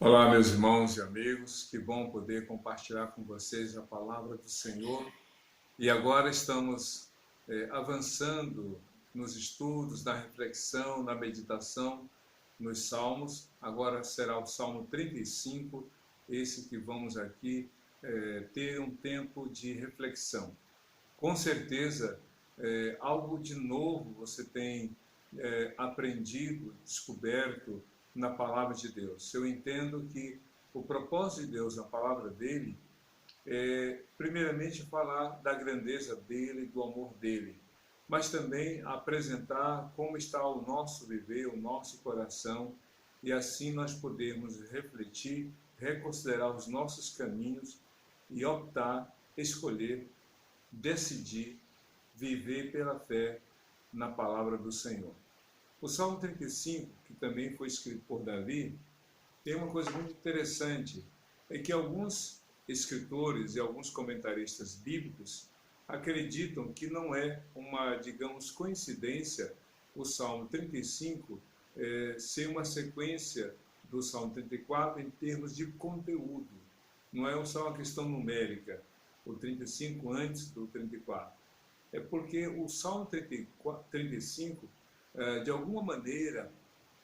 Olá, meus irmãos e amigos, que bom poder compartilhar com vocês a palavra do Senhor. E agora estamos avançando nos estudos, na reflexão, na meditação, nos Salmos. Agora será o Salmo 35, esse que vamos aqui ter um tempo de reflexão. Com certeza, algo de novo você tem aprendido, descoberto na palavra de Deus. Eu entendo que o propósito de Deus na palavra dele é, primeiramente, falar da grandeza dele, do amor dele, mas também apresentar como está o nosso viver, o nosso coração, e assim nós podemos refletir, reconsiderar os nossos caminhos e optar, escolher, decidir viver pela fé na palavra do Senhor. O Salmo 35, que também foi escrito por Davi, tem uma coisa muito interessante, é que alguns escritores e alguns comentaristas bíblicos acreditam que não é uma, digamos, coincidência o Salmo 35 ser uma sequência do Salmo 34 em termos de conteúdo. Não é só uma questão numérica, o 35 antes do 34. É porque o Salmo 35, de alguma maneira,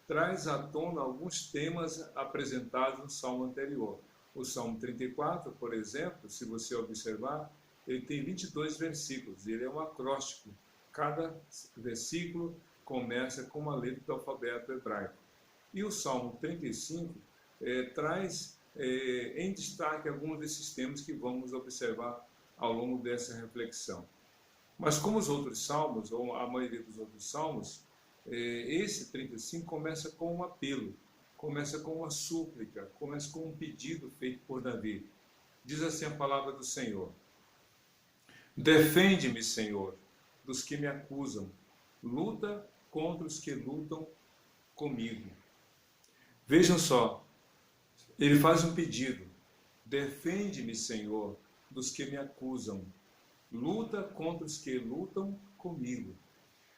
traz à tona alguns temas apresentados no Salmo anterior. O Salmo 34, por exemplo, se você observar, ele tem 22 versículos, ele é um acróstico. Cada versículo começa com uma letra do alfabeto hebraico. E o Salmo 35 traz em destaque alguns desses temas que vamos observar ao longo dessa reflexão. Mas como os outros salmos, ou a maioria dos outros salmos, esse 35 começa com um apelo, começa com uma súplica, começa com um pedido feito por Davi. Diz assim a palavra do Senhor: Defende-me, Senhor, dos que me acusam, luta contra os que lutam comigo. Vejam só, ele faz um pedido: defende-me, Senhor, dos que me acusam, luta contra os que lutam comigo.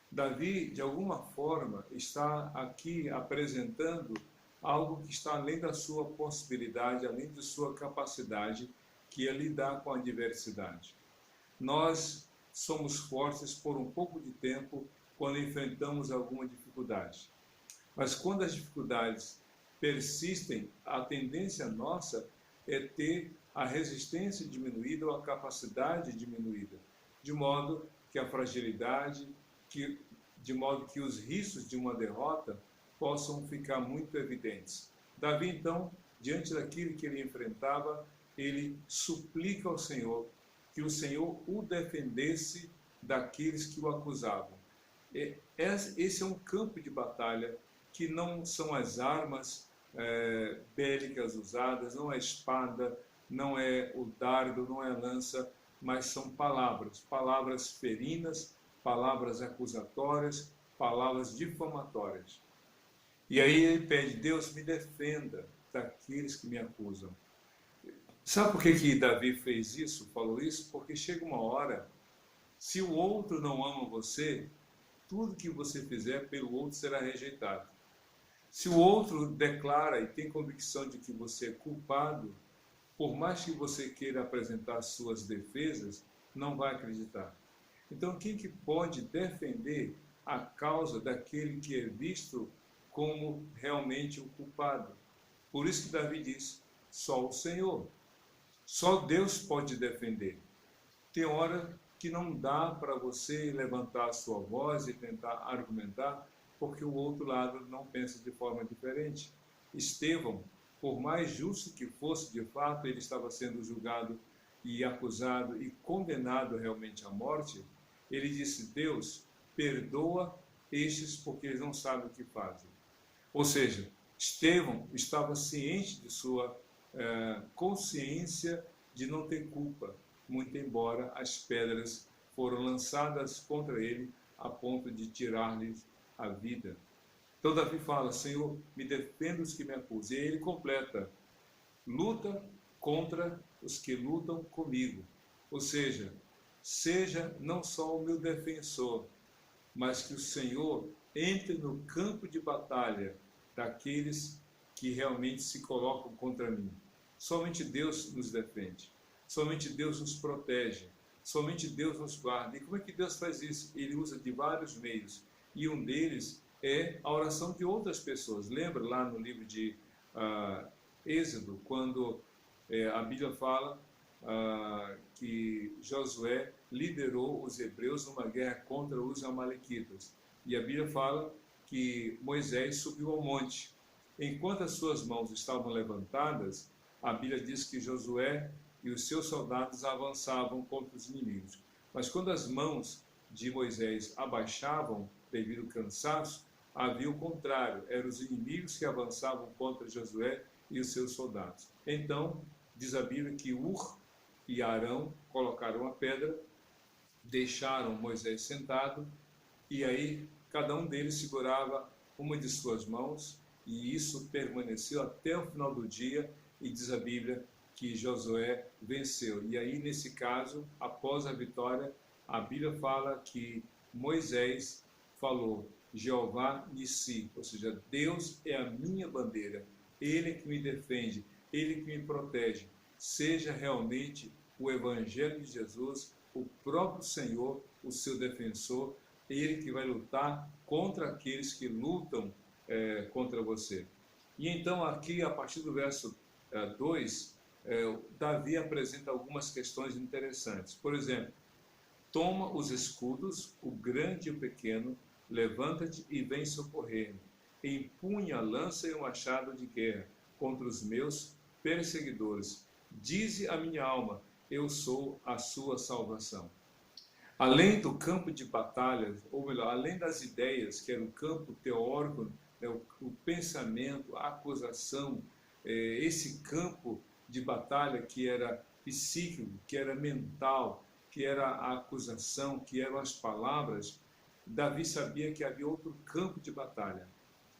Davi, de alguma forma, está aqui apresentando algo que está além da sua possibilidade, além de sua capacidade, que é lidar com a adversidade. Nós somos fortes por um pouco de tempo quando enfrentamos alguma dificuldade. Mas quando as dificuldades persistem, a tendência nossa é ter a resistência diminuída ou a capacidade diminuída, de modo que a fragilidade, de modo que os riscos de uma derrota possam ficar muito evidentes. Davi, então, diante daquilo que ele enfrentava, ele suplica ao Senhor que o Senhor o defendesse daqueles que o acusavam. Esse é um campo de batalha que não são as armas bélicas usadas, não é a espada, não é o dardo, não é a lança, mas são palavras, palavras ferinas, palavras acusatórias, palavras difamatórias. E aí ele pede: Deus, me defenda daqueles que me acusam. Sabe por que Davi fez isso, falou isso? Porque chega uma hora, se o outro não ama você, tudo que você fizer pelo outro será rejeitado. Se o outro declara e tem convicção de que você é culpado, por mais que você queira apresentar suas defesas, não vai acreditar. Então, quem que pode defender a causa daquele que é visto como realmente o culpado? Por isso que Davi diz: só o Senhor, só Deus pode defender. Tem hora que não dá para você levantar a sua voz e tentar argumentar, porque o outro lado não pensa de forma diferente. Estevão, por mais justo que fosse de fato, ele estava sendo julgado e acusado e condenado realmente à morte. Ele disse: Deus, perdoa estes porque eles não sabem o que fazem. Ou seja, Estevão estava ciente de sua consciência de não ter culpa, muito embora as pedras foram lançadas contra ele a ponto de tirar-lhe a vida. Então Davi fala: Senhor, me defenda os que me acusam. E aí ele completa: luta contra os que lutam comigo. Ou seja, seja não só o meu defensor, mas que o Senhor entre no campo de batalha daqueles que realmente se colocam contra mim. Somente Deus nos defende, somente Deus nos protege, somente Deus nos guarda. E como é que Deus faz isso? Ele usa de vários meios, e um deles é a oração de outras pessoas. Lembra lá no livro de Êxodo, quando a Bíblia fala que Josué liderou os hebreus numa guerra contra os amalequitas. E a Bíblia fala que Moisés subiu ao monte. Enquanto as suas mãos estavam levantadas, a Bíblia diz que Josué e os seus soldados avançavam contra os inimigos. Mas quando as mãos de Moisés abaixavam devido ao cansaço, havia o contrário, eram os inimigos que avançavam contra Josué e os seus soldados. Então, diz a Bíblia que Ur e Arão colocaram a pedra, deixaram Moisés sentado, e aí cada um deles segurava uma de suas mãos, e isso permaneceu até o final do dia, e diz a Bíblia que Josué venceu. E aí, nesse caso, após a vitória, a Bíblia fala que Moisés falou: Jeová Nissi, ou seja, Deus é a minha bandeira, Ele que me defende, Ele que me protege. Seja realmente o Evangelho de Jesus, o próprio Senhor, o seu defensor, Ele que vai lutar contra aqueles que lutam contra você. E então aqui, a partir do verso 2, Davi apresenta algumas questões interessantes. Por exemplo, toma os escudos, o grande e o pequeno, levanta-te e vem socorrer-me. Empunha a lança e o machado de guerra contra os meus perseguidores. Dize a minha alma: eu sou a sua salvação. Além do campo de batalha, ou melhor, além das ideias, que era o campo teórico, o pensamento, a acusação, esse campo de batalha que era psíquico, que era mental, que era a acusação, que eram as palavras, Davi sabia que havia outro campo de batalha.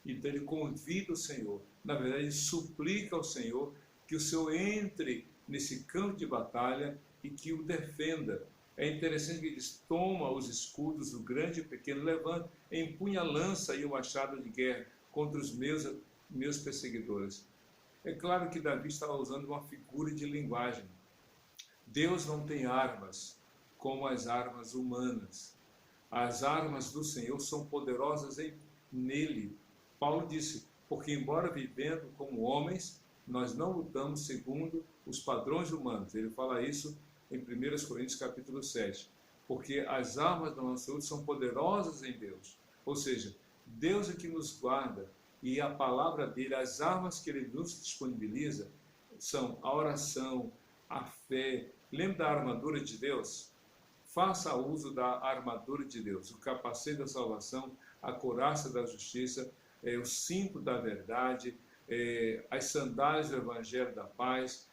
Então ele convida o Senhor, na verdade ele suplica ao Senhor que o Senhor entre nesse campo de batalha e que o defenda. É interessante que ele diz: toma os escudos, o grande e o pequeno, levanta, empunha a lança e o machado de guerra contra os meus perseguidores. É claro que Davi estava usando uma figura de linguagem. Deus não tem armas como as armas humanas. As armas do Senhor são poderosas nele. Paulo disse: porque embora vivendo como homens, nós não lutamos segundo os padrões humanos. Ele fala isso em 1 Coríntios capítulo 7. Porque as armas da nossa luta são poderosas em Deus. Ou seja, Deus é que nos guarda, e a palavra dele, as armas que ele nos disponibiliza, são a oração, a fé. Lembra da armadura de Deus? Faça uso da armadura de Deus, o capacete da salvação, a couraça da justiça, o cinto da verdade, as sandálias do evangelho da paz,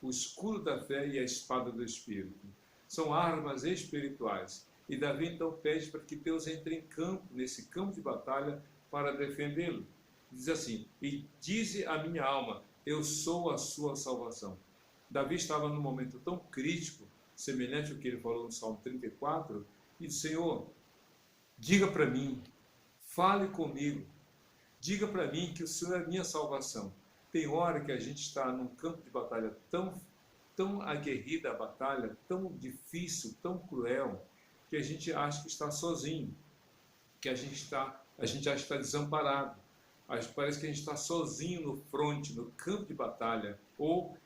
o escudo da fé e a espada do Espírito. São armas espirituais. E Davi então pede para que Deus entre em campo, nesse campo de batalha, para defendê-lo. Diz assim: e dize a minha alma: eu sou a sua salvação. Davi estava num momento tão crítico, semelhante ao que ele falou no Salmo 34, e disse: Senhor, diga para mim, fale comigo, diga para mim que o Senhor é a minha salvação. Tem hora que a gente está num campo de batalha tão aguerrida, a batalha, tão difícil, tão cruel, que a gente acha que está sozinho, que a gente acha que está desamparado. Parece que a gente está sozinho no fronte, no campo de batalha, ou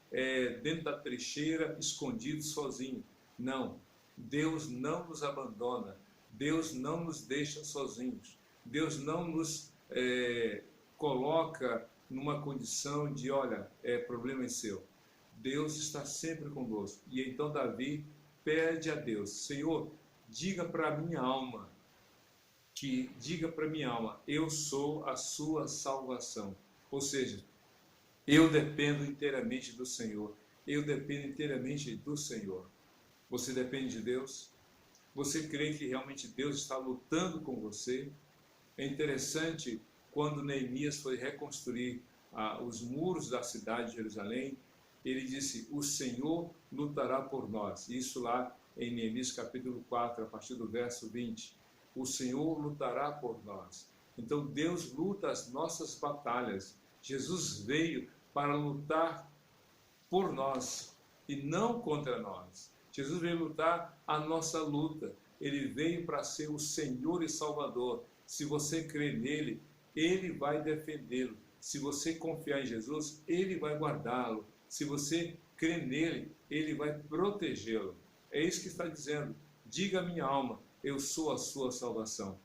dentro da trincheira, escondido, sozinho. Não, Deus não nos abandona, Deus não nos deixa sozinhos, Deus não nos coloca numa condição de: olha, problema é seu. Deus está sempre conosco. E então Davi pede a Deus: Senhor, diga para a minha alma, eu sou a sua salvação. Ou seja, eu dependo inteiramente do Senhor. Eu dependo inteiramente do Senhor. Você depende de Deus? Você crê que realmente Deus está lutando com você? É interessante, quando Neemias foi reconstruir os muros da cidade de Jerusalém, ele disse: o Senhor lutará por nós. Isso lá em Neemias capítulo 4, a partir do verso 20. O Senhor lutará por nós. Então Deus luta as nossas batalhas. Jesus veio para lutar por nós e não contra nós. Jesus veio lutar a nossa luta. Ele veio para ser o Senhor e Salvador. Se você crer nele, ele vai defendê-lo. Se você confiar em Jesus, ele vai guardá-lo. Se você crer nele, ele vai protegê-lo. É isso que está dizendo. Diga à minha alma, eu sou a sua salvação.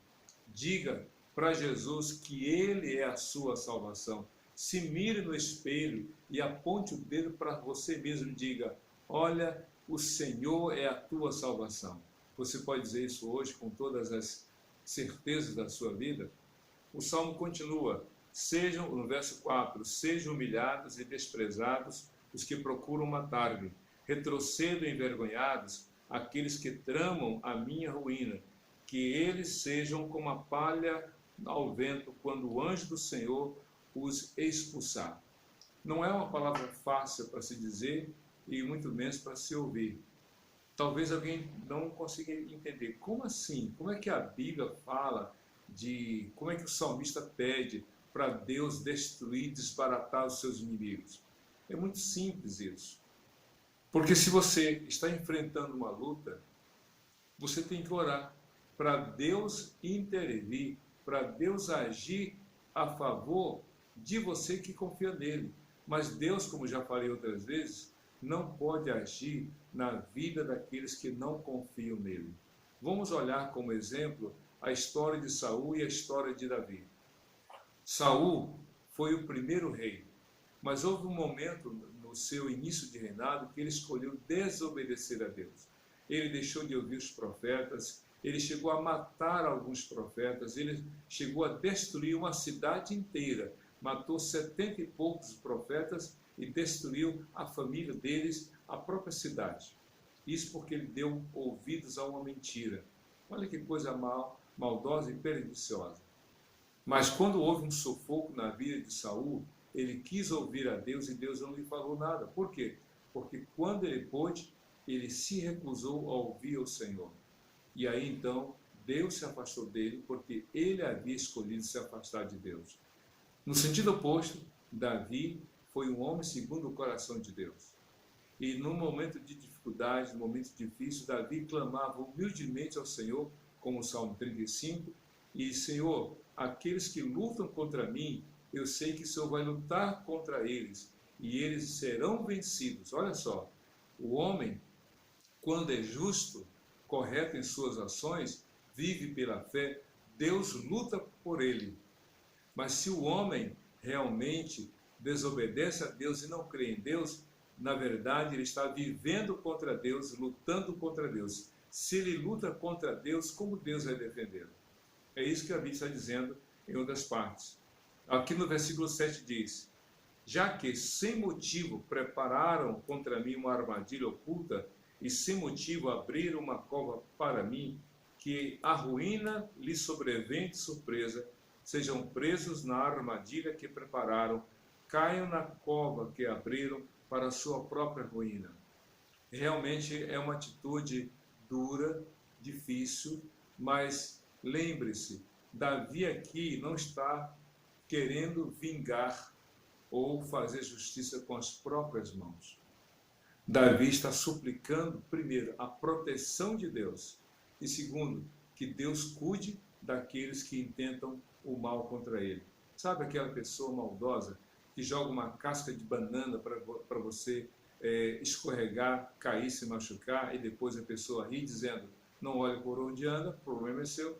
Diga para Jesus que ele é a sua salvação. Se mire no espelho e aponte o dedo para você mesmo e diga, olha, o Senhor é a tua salvação. Você pode dizer isso hoje com todas as certezas da sua vida? O Salmo continua, no verso 4, sejam humilhados e desprezados os que procuram matar-me, retrocedam envergonhados aqueles que tramam a minha ruína, que eles sejam como a palha ao vento quando o anjo do Senhor os expulsar. Não é uma palavra fácil para se dizer e muito menos para se ouvir. Talvez alguém não consiga entender. Como assim? Como é que a Bíblia fala de... Como é que o salmista pede para Deus destruir, desbaratar os seus inimigos? É muito simples isso. Porque se você está enfrentando uma luta, você tem que orar para Deus intervir, para Deus agir a favor de você que confia nele. Mas Deus, como já falei outras vezes, não pode agir na vida daqueles que não confiam nele. Vamos olhar como exemplo a história de Saul e a história de Davi. Saul foi o primeiro rei, mas houve um momento no seu início de reinado que ele escolheu desobedecer a Deus. Ele deixou de ouvir os profetas, ele chegou a matar alguns profetas, ele chegou a destruir uma cidade inteira, matou 70 e poucos profetas e destruiu a família deles, a própria cidade. Isso porque ele deu ouvidos a uma mentira. Olha que coisa maldosa e perniciosa. Mas quando houve um sufoco na vida de Saul, ele quis ouvir a Deus e Deus não lhe falou nada. Por quê? Porque quando ele pôde, ele se recusou a ouvir o Senhor. E aí então, Deus se afastou dele porque ele havia escolhido se afastar de Deus. No sentido oposto, Davi foi um homem segundo o coração de Deus. E no momento de dificuldade, no momento difícil, Davi clamava humildemente ao Senhor, como o Salmo 35, e Senhor, aqueles que lutam contra mim, eu sei que o Senhor vai lutar contra eles, e eles serão vencidos. Olha só, o homem, quando é justo, correto em suas ações, vive pela fé, Deus luta por ele. Mas se o homem realmente desobedece a Deus e não crê em Deus, na verdade ele está vivendo contra Deus, lutando contra Deus. Se ele luta contra Deus, como Deus vai defendê-lo? É isso que a Bíblia está dizendo em outras partes. Aqui no versículo 7 diz, já que sem motivo prepararam contra mim uma armadilha oculta e sem motivo abriram uma cova para mim, que a ruína lhe sobrevém de surpresa, sejam presos na armadilha que prepararam, caiam na cova que abriram para a sua própria ruína. Realmente é uma atitude dura, difícil, mas lembre-se, Davi aqui não está querendo vingar ou fazer justiça com as próprias mãos. Davi está suplicando, primeiro, a proteção de Deus e, segundo, que Deus cuide daqueles que intentam o mal contra ele. Sabe aquela pessoa maldosa que joga uma casca de banana para você escorregar, cair, se machucar e depois a pessoa ri dizendo, não olhe por onde anda, o problema é seu.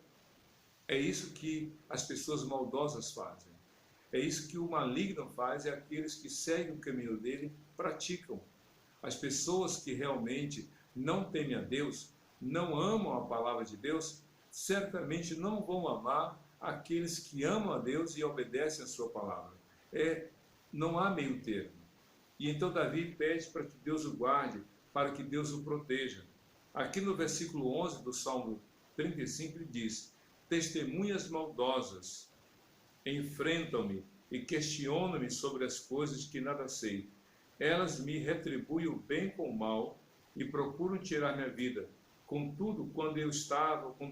É isso que as pessoas maldosas fazem. É isso que o maligno faz, é aqueles que seguem o caminho dele, praticam. As pessoas que realmente não temem a Deus, não amam a palavra de Deus, certamente não vão amar aqueles que amam a Deus e obedecem a sua palavra. Não há meio termo. E então Davi pede para que Deus o guarde, para que Deus o proteja. Aqui no versículo 11 do Salmo 35 ele diz, testemunhas maldosas enfrentam-me e questionam-me sobre as coisas que nada sei. Elas me retribuem o bem com o mal e procuram tirar minha vida. Contudo, quando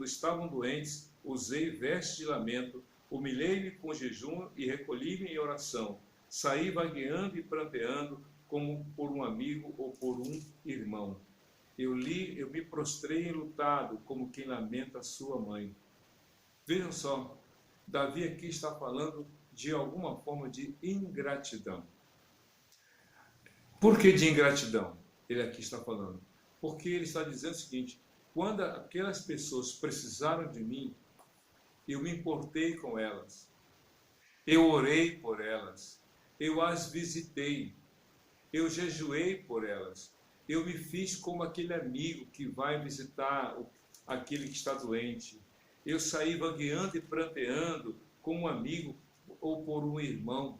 estavam doentes, usei vestes de lamento, humilhei-me com jejum e recolhi-me em oração. Saí vagueando e pranteando, como por um amigo ou por um irmão. Eu me prostrei enlutado, como quem lamenta a sua mãe. Vejam só, Davi aqui está falando de alguma forma de ingratidão. Por que de ingratidão? Ele aqui está falando. Porque ele está dizendo o seguinte: quando aquelas pessoas precisaram de mim, eu me importei com elas, eu orei por elas, eu as visitei, eu jejuei por elas, eu me fiz como aquele amigo que vai visitar aquele que está doente, eu saí vagueando e pranteando como um amigo ou por um irmão,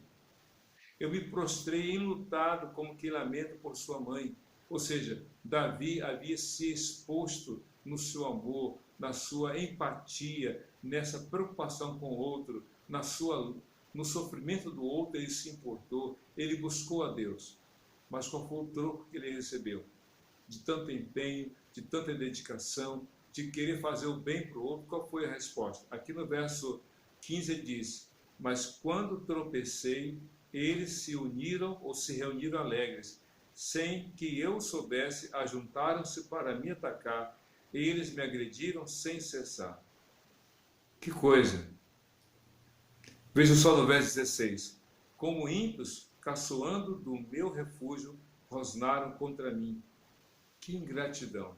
eu me prostrei enlutado como quem lamenta por sua mãe. Ou seja, Davi havia se exposto no seu amor, na sua empatia, nessa preocupação com o outro, no sofrimento do outro, ele se importou, ele buscou a Deus. Mas qual foi o troco que ele recebeu? De tanto empenho, de tanta dedicação, de querer fazer o bem para o outro, qual foi a resposta? Aqui no verso 15 ele diz: mas quando tropecei, eles se uniram ou se reuniram alegres, sem que eu soubesse, ajuntaram-se para me atacar, e eles me agrediram sem cessar. Que coisa! Veja só no verso 16: como ímpios, caçoando do meu refúgio, rosnaram contra mim. Que ingratidão!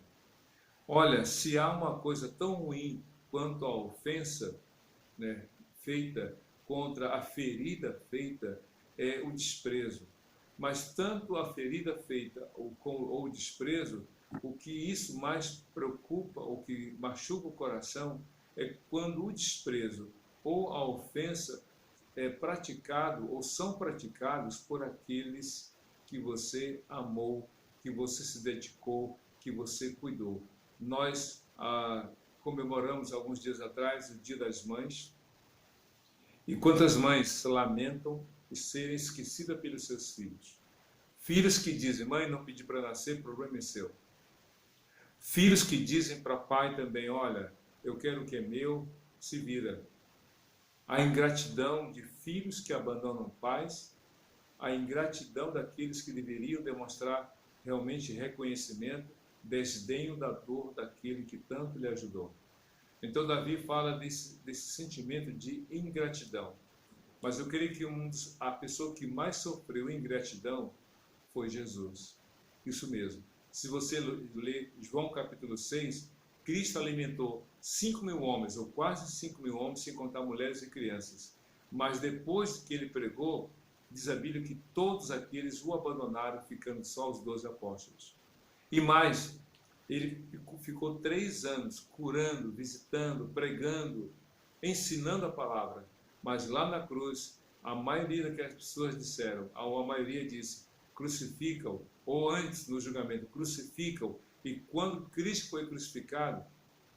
Olha, se há uma coisa tão ruim quanto a ofensa, né, feita contra a ferida feita, é o desprezo. Mas tanto a ferida feita ou o desprezo, o que isso mais preocupa, o que machuca o coração, é quando o desprezo ou a ofensa é praticado ou são praticados por aqueles que você amou, que você se dedicou, que você cuidou. Nós comemoramos alguns dias atrás o Dia das Mães, e quantas mães se lamentam de serem esquecidas pelos seus filhos. Filhos que dizem: mãe, não pedi para nascer, problema é seu. Filhos que dizem para pai também: olha, eu quero o que é meu, se vira. A ingratidão de filhos que abandonam pais, a ingratidão daqueles que deveriam demonstrar realmente reconhecimento, desdenho da dor daquele que tanto lhe ajudou. Então Davi fala desse sentimento de ingratidão. Mas eu creio que a pessoa que mais sofreu ingratidão foi Jesus. Isso mesmo. Se você ler João capítulo 6, Cristo alimentou 5.000 homens, ou quase 5.000 homens, sem contar mulheres e crianças. Mas depois que ele pregou, diz a Bíblia que todos aqueles o abandonaram, ficando só os 12 apóstolos. E mais, ele ficou 3 anos curando, visitando, pregando, ensinando a palavra. Mas lá na cruz, a maioria daquelas pessoas disseram, a maioria disse: crucificam, ou antes no julgamento, crucificam. E quando Cristo foi crucificado,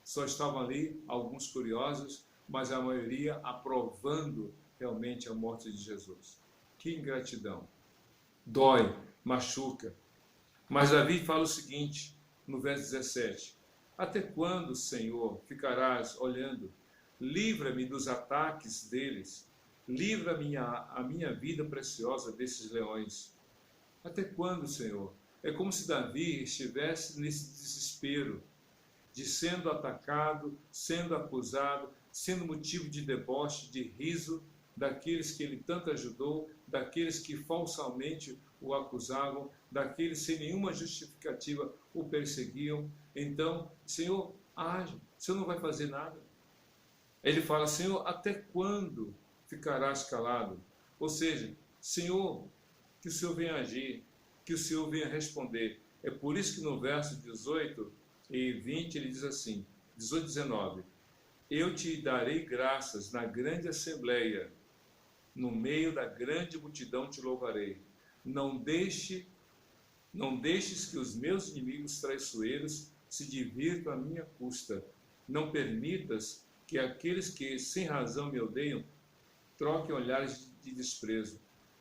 só estavam ali alguns curiosos, mas a maioria aprovando realmente a morte de Jesus. Que ingratidão! Dói, machuca. Mas Davi fala o seguinte, no verso 17: até quando, Senhor, ficarás olhando? Livra-me dos ataques deles. Livra a minha vida preciosa desses leões. Até quando, Senhor? É como se Davi estivesse nesse desespero de sendo atacado, sendo acusado, sendo motivo de deboche, de riso daqueles que ele tanto ajudou, daqueles que falsamente o acusavam, daqueles sem nenhuma justificativa o perseguiam. Então, Senhor, age, o Senhor não vai fazer nada. Ele fala: Senhor, até quando ficarás calado? Ou seja, Senhor, que o Senhor venha agir, que o Senhor venha responder. É por isso que no verso 18 e 20 ele diz assim, 18 e 19: eu te darei graças na grande assembleia, no meio da grande multidão te louvarei. Não deixes que os meus inimigos traiçoeiros se divirtam à minha custa. Não permitas que aqueles que sem razão me odeiam troquem olhares de desprezo.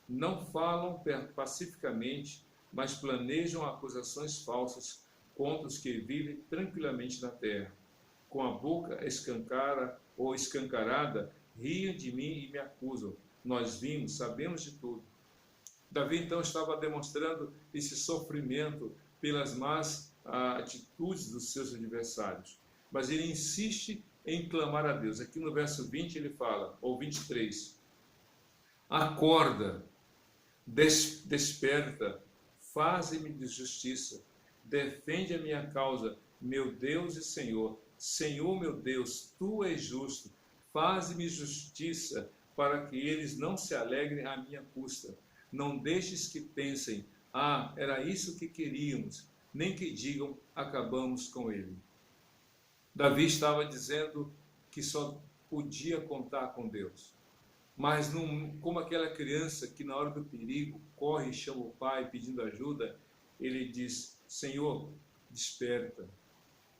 Não falam pacificamente, mas planejam acusações falsas contra os que vivem tranquilamente na terra. Com a boca escancarada, riem de mim e me acusam. Nós vimos, sabemos de tudo. Davi então estava demonstrando esse sofrimento pelas más atitudes dos seus adversários. Mas ele insiste em clamar a Deus. Aqui no verso 20 ele fala, ou 23, acorda, desperta, faze-me de justiça, defende a minha causa, meu Deus e Senhor. Senhor meu Deus, tu és justo, faze-me justiça, para que eles não se alegrem à minha custa. Não deixes que pensem, era isso que queríamos, nem que digam, acabamos com ele. Davi estava dizendo que só podia contar com Deus. Mas como aquela criança que na hora do perigo corre e chama o pai pedindo ajuda, ele diz, Senhor, desperta.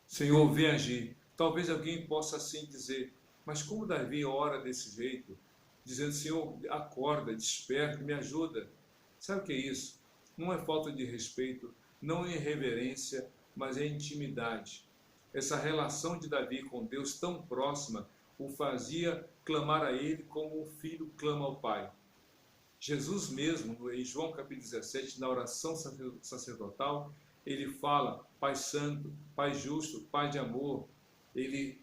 Senhor, vem agir. Talvez alguém possa assim dizer, mas como Davi ora desse jeito? Dizendo, Senhor, acorda, desperta, me ajuda. Sabe o que é isso? Não é falta de respeito, não é irreverência, mas é intimidade. Essa relação de Davi com Deus tão próxima o fazia clamar a ele como o filho clama ao pai. Jesus mesmo, em João capítulo 17, na oração sacerdotal, ele fala, Pai Santo, Pai Justo, Pai de amor. Ele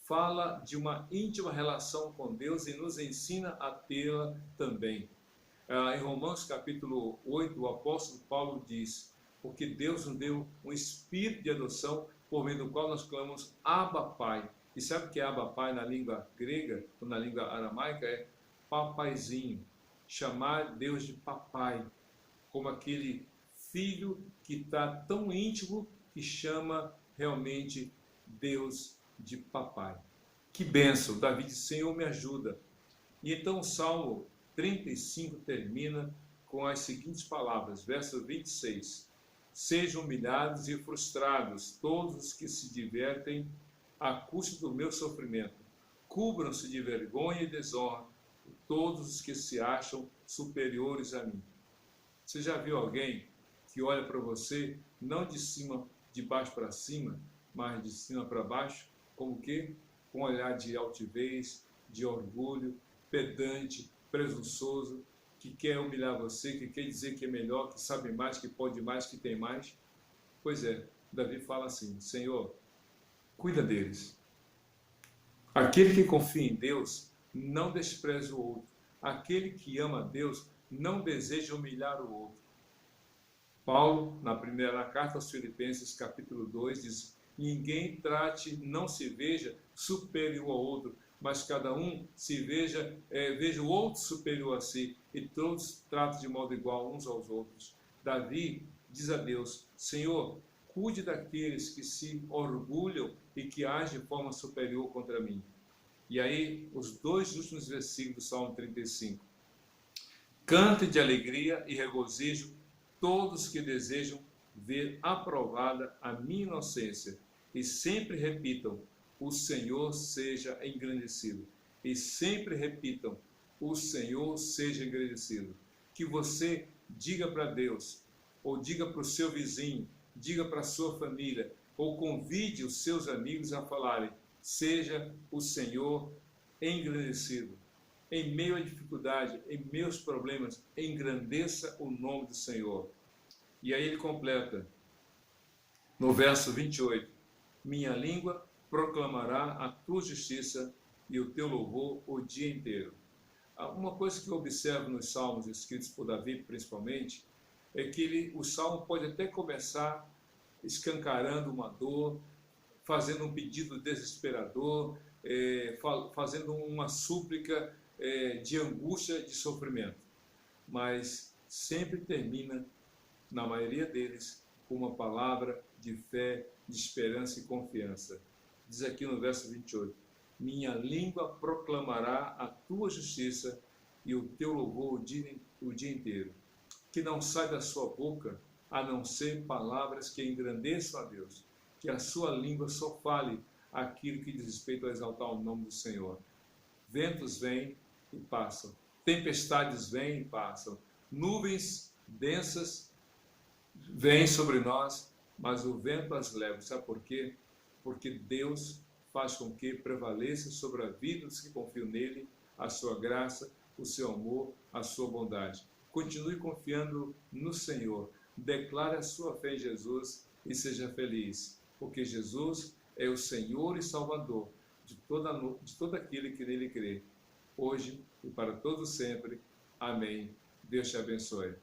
fala de uma íntima relação com Deus e nos ensina a tê-la também. Em Romanos capítulo 8, o apóstolo Paulo diz, porque Deus nos deu um espírito de adoção, por meio do qual nós clamamos Abba Pai. E sabe o que é Abba Pai na língua grega, ou na língua aramaica? É papaizinho. Chamar Deus de papai, como aquele filho que está tão íntimo que chama realmente Deus de papai. Que bênção! Davi diz, Senhor, me ajuda. E então o Salmo 35 termina com as seguintes palavras, verso 26. Sejam humilhados e frustrados todos os que se divertem à custa do meu sofrimento. Cubram-se de vergonha e desonra todos os que se acham superiores a mim. Você já viu alguém que olha para você, não de cima, de baixo para cima, mas de cima para baixo, como que? Com um olhar de altivez, de orgulho, pedante, presunçoso, que quer humilhar você, que quer dizer que é melhor, que sabe mais, que pode mais, que tem mais? Pois é, Davi fala assim, Senhor, cuida deles. Aquele que confia em Deus não despreza o outro. Aquele que ama a Deus não deseja humilhar o outro. Paulo, na primeira carta aos Filipenses, capítulo 2, diz, ninguém trate, não se veja superior ao outro, mas cada um se veja o outro superior a si, e todos tratam de modo igual uns aos outros. Davi diz a Deus, Senhor, cuide daqueles que se orgulham e que agem de forma superior contra mim. E aí, os dois últimos versículos do Salmo 35. Cante de alegria e regozijo todos que desejam ver aprovada a minha inocência, e sempre repitam, o Senhor seja engrandecido. E sempre repitam, o Senhor seja engrandecido. Que você diga para Deus, ou diga para o seu vizinho, diga para a sua família, ou convide os seus amigos a falarem, seja o Senhor engrandecido. Em meio à dificuldade, em meus problemas, engrandeça o nome do Senhor. E aí ele completa, no verso 28, minha língua proclamará a tua justiça e o teu louvor o dia inteiro. Uma coisa que eu observo nos salmos escritos por Davi, principalmente, é que o salmo pode até começar escancarando uma dor, fazendo um pedido desesperador, fazendo uma súplica de angústia, de sofrimento. Mas sempre termina, na maioria deles, com uma palavra de fé, de esperança e confiança. Diz aqui no verso 28, minha língua proclamará a tua justiça e o teu louvor o dia inteiro. Que não sai da sua boca, a não ser palavras que engrandeçam a Deus. Que a sua língua só fale aquilo que diz respeito a exaltar o nome do Senhor. Ventos vêm e passam, tempestades vêm e passam, nuvens densas vêm sobre nós, mas o vento as leva. Sabe por quê? Porque Deus faz com que prevaleça sobre a vida dos que confiam nele a sua graça, o seu amor, a sua bondade. Continue confiando no Senhor. Declare a sua fé em Jesus e seja feliz, porque Jesus é o Senhor e Salvador de todo aquele que nele crê, hoje e para todo sempre. Amém. Deus te abençoe.